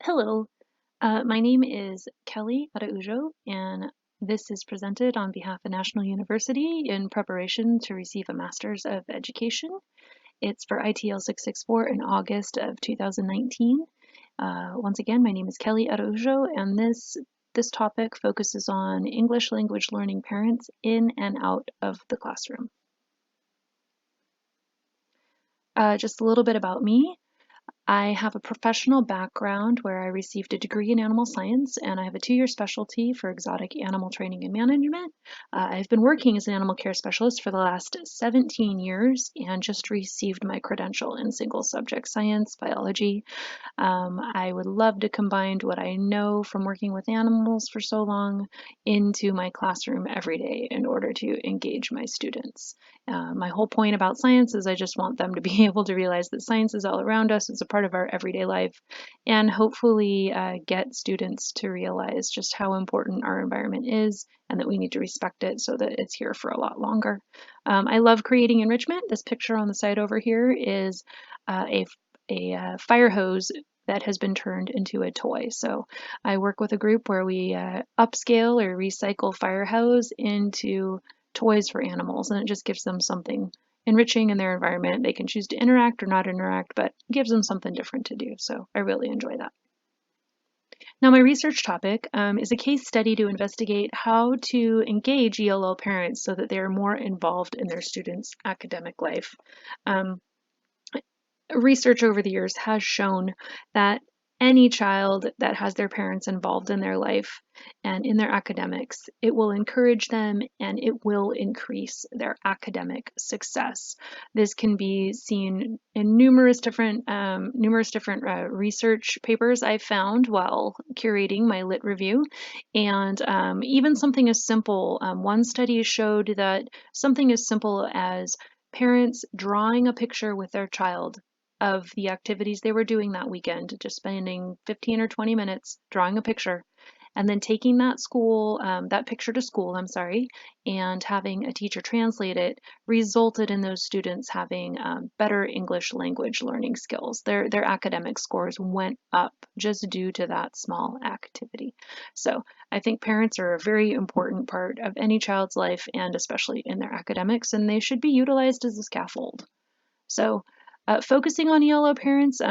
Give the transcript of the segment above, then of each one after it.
Hello, my name is Kelly Araujo, and this is presented on behalf of National University in preparation to receive a Master's of Education. It's for ITL 664 in August of 2019. Once again, my name is Kelly Araujo, and this topic focuses on English language learning parents in and out of the classroom. Just a little bit about me. I have a professional background where I received a degree in animal science, and I have a 2-year specialty for exotic animal training and management. I've been working as an animal care specialist for the last 17 years and just received my credential in single subject science, biology. I would love to combine what I know from working with animals for so long into my classroom every day in order to engage my students. My whole point about science is I just want them to be able to realize that science is all around us, it's a part of our everyday life, and hopefully get students to realize just how important our environment is and that we need to respect it so that it's here for a lot longer. I love creating enrichment. This picture on the side over here is a fire hose that has been turned into a toy. So I work with a group where we upscale or recycle fire hose into toys for animals, and it just gives them something enriching in their environment. They can choose to interact or not interact, but it gives them something different to do. So I really enjoy that. Now, my research topic is a case study to investigate how to engage ELL parents so that they're more involved in their students' academic life. Research over the years has shown that any child that has their parents involved in their life and in their academics, it will encourage them and it will increase their academic success. This can be seen in numerous different research papers I found while curating my lit review, and even something as simple. One study showed that something as simple as parents drawing a picture with their child of the activities they were doing that weekend, just spending 15 or 20 minutes drawing a picture, and then taking that picture to school, and having a teacher translate it, resulted in those students having better English language learning skills. Their academic scores went up just due to that small activity. So I think parents are a very important part of any child's life, and especially in their academics, and they should be utilized as a scaffold. So focusing on ELO parents,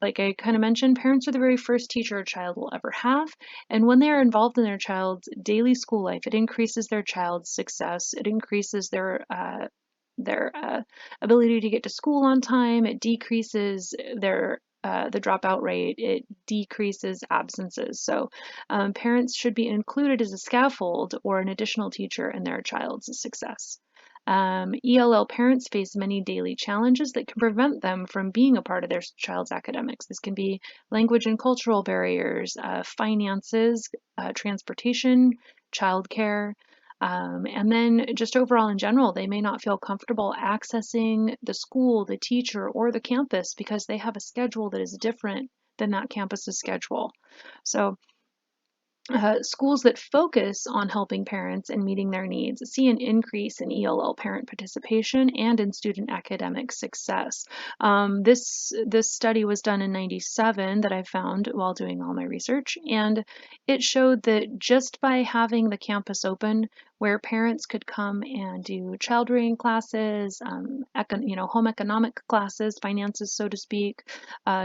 like I kind of mentioned, parents are the very first teacher a child will ever have. And when they are involved in their child's daily school life, it increases their child's success. It increases their ability to get to school on time. It decreases the dropout rate. It decreases absences. So parents should be included as a scaffold or an additional teacher in their child's success. ELL parents face many daily challenges that can prevent them from being a part of their child's academics. This can be language and cultural barriers, finances, transportation, childcare, and then just overall in general, they may not feel comfortable accessing the school, the teacher, or the campus because they have a schedule that is different than that campus's schedule. So schools that focus on helping parents and meeting their needs see an increase in ELL parent participation and in student academic success. This study was done in '97 that I found while doing all my research, and it showed that just by having the campus open where parents could come and do child rearing classes, home economic classes, finances, so to speak,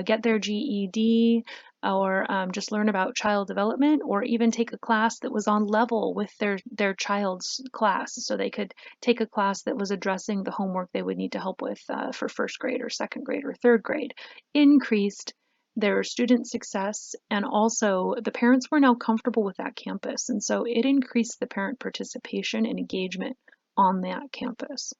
get their GED, or just learn about child development, or even take a class that was on level with their child's class. So they could take a class that was addressing the homework they would need to help with for first grade or second grade or third grade, increased their student success, and also the parents were now comfortable with that campus. And so it increased the parent participation and engagement on that campus.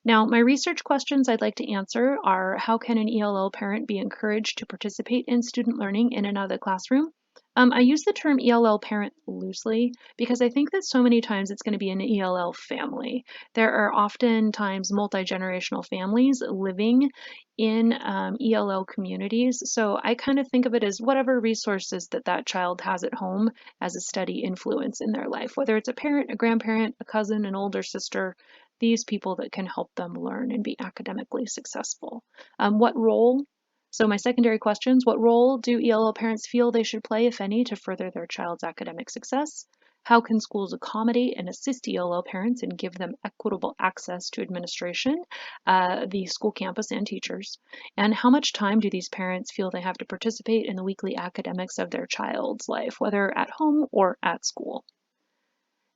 Now, my research questions I'd like to answer are: how can an ELL parent be encouraged to participate in student learning in and out of the classroom? I use the term ELL parent loosely because I think that so many times it's going to be an ELL family. There are oftentimes multi-generational families living in ELL communities, so I kind of think of it as whatever resources that child has at home as a steady influence in their life, whether it's a parent, a grandparent, a cousin, an older sister, these people that can help them learn and be academically successful. What role So my secondary questions: what role do ELL parents feel they should play, if any, to further their child's academic success? How can schools accommodate and assist ELL parents and give them equitable access to administration, the school campus, and teachers? And how much time do these parents feel they have to participate in the weekly academics of their child's life, whether at home or at school?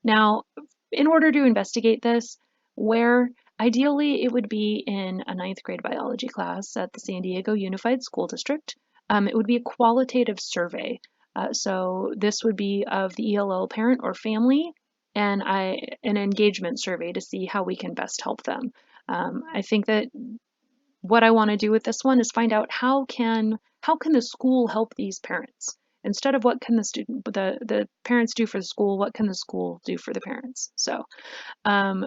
Now, in order to investigate this, where ideally it would be in a ninth grade biology class at the San Diego Unified School District, it would be a qualitative survey. So this would be of the ELL parent or family and an engagement survey to see how we can best help them. I think that what I want to do with this one is find out how can the school help these parents? Instead of what can the parents do for the school, what can the school do for the parents? So um,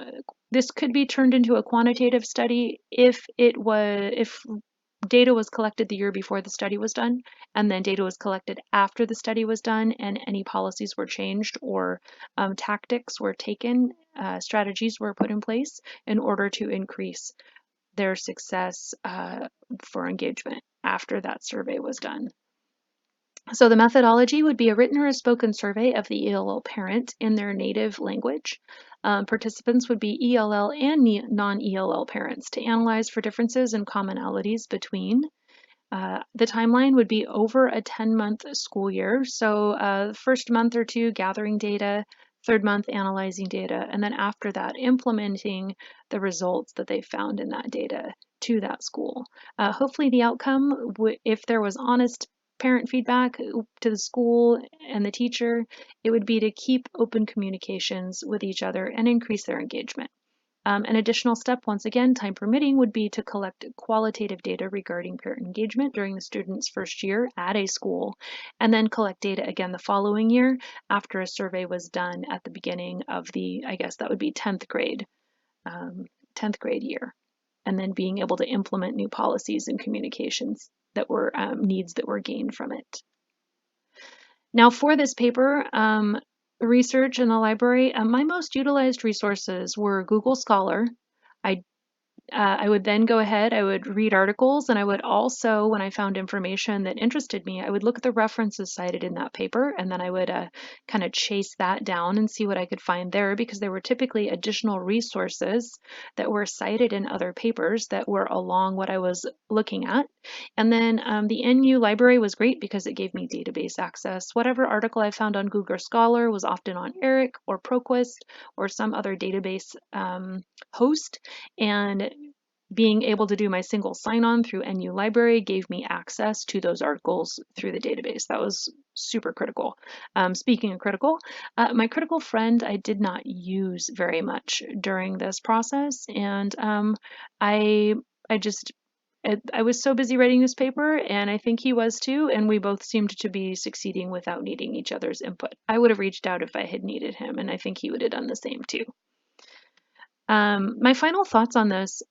this could be turned into a quantitative study if data was collected the year before the study was done, and then data was collected after the study was done, and any policies were changed or tactics were taken, strategies were put in place in order to increase their success for engagement after that survey was done. So the methodology would be a written or a spoken survey of the ELL parent in their native language. Participants would be ELL and non-ELL parents to analyze for differences and commonalities between. The timeline would be over a 10-month school year. So the first month or two gathering data, third month analyzing data, and then after that implementing the results that they found in that data to that school. Hopefully the outcome, if there was honest parent feedback to the school and the teacher, it would be to keep open communications with each other and increase their engagement. An additional step, once again, time permitting, would be to collect qualitative data regarding parent engagement during the student's first year at a school, and then collect data again the following year after a survey was done at the beginning of I guess that would be 10th grade, 10th grade year, and then being able to implement new policies and communications that were needs that were gained from it. Now for this paper, research in the library, my most utilized resources were Google Scholar. I would then go ahead, I would read articles, and I would also, when I found information that interested me, I would look at the references cited in that paper, and then I would kind of chase that down and see what I could find there, because there were typically additional resources that were cited in other papers that were along what I was looking at. And then the NU library was great because it gave me database access. Whatever article I found on Google Scholar was often on ERIC or ProQuest or some other database host, and being able to do my single sign-on through NU Library gave me access to those articles through the database. That was super critical. Speaking of critical, my critical friend I did not use very much during this process, and I just I was so busy writing this paper, and I think he was too, and we both seemed to be succeeding without needing each other's input. I would have reached out if I had needed him, and I think he would have done the same too. My final thoughts on this: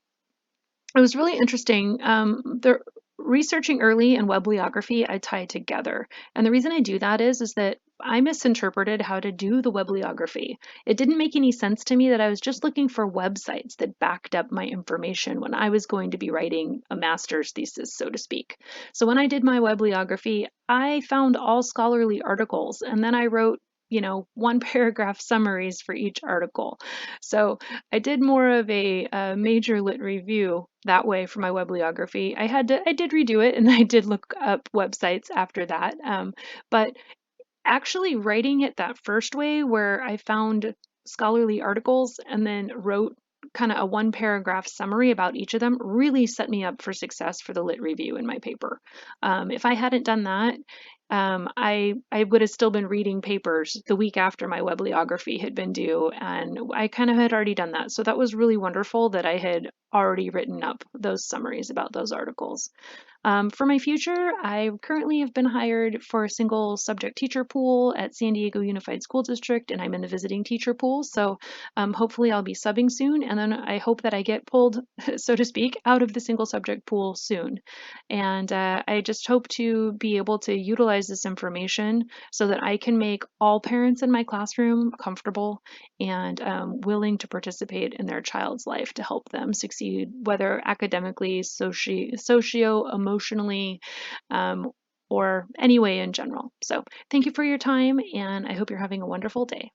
it was really interesting. The researching early and webliography I tied together. And the reason I do that is that I misinterpreted how to do the webliography. It didn't make any sense to me that I was just looking for websites that backed up my information when I was going to be writing a master's thesis, so to speak. So when I did my webliography, I found all scholarly articles, and then I wrote, one paragraph summaries for each article. So I did more of a major lit review that way for my webliography. I did redo it, and I did look up websites after that. But actually writing it that first way, where I found scholarly articles and then wrote kind of a one paragraph summary about each of them, really set me up for success for the lit review in my paper. If I hadn't done that, I would have still been reading papers the week after my webliography had been due, and I kind of had already done that. So that was really wonderful that I had already written up those summaries about those articles. For my future, I currently have been hired for a single subject teacher pool at San Diego Unified School District, and I'm in the visiting teacher pool. So hopefully I'll be subbing soon, and then I hope that I get pulled, so to speak, out of the single subject pool soon. And I just hope to be able to utilize this information so that I can make all parents in my classroom comfortable and willing to participate in their child's life to help them succeed succeed, whether academically, socio-emotionally, or any way in general. So thank you for your time, and I hope you're having a wonderful day.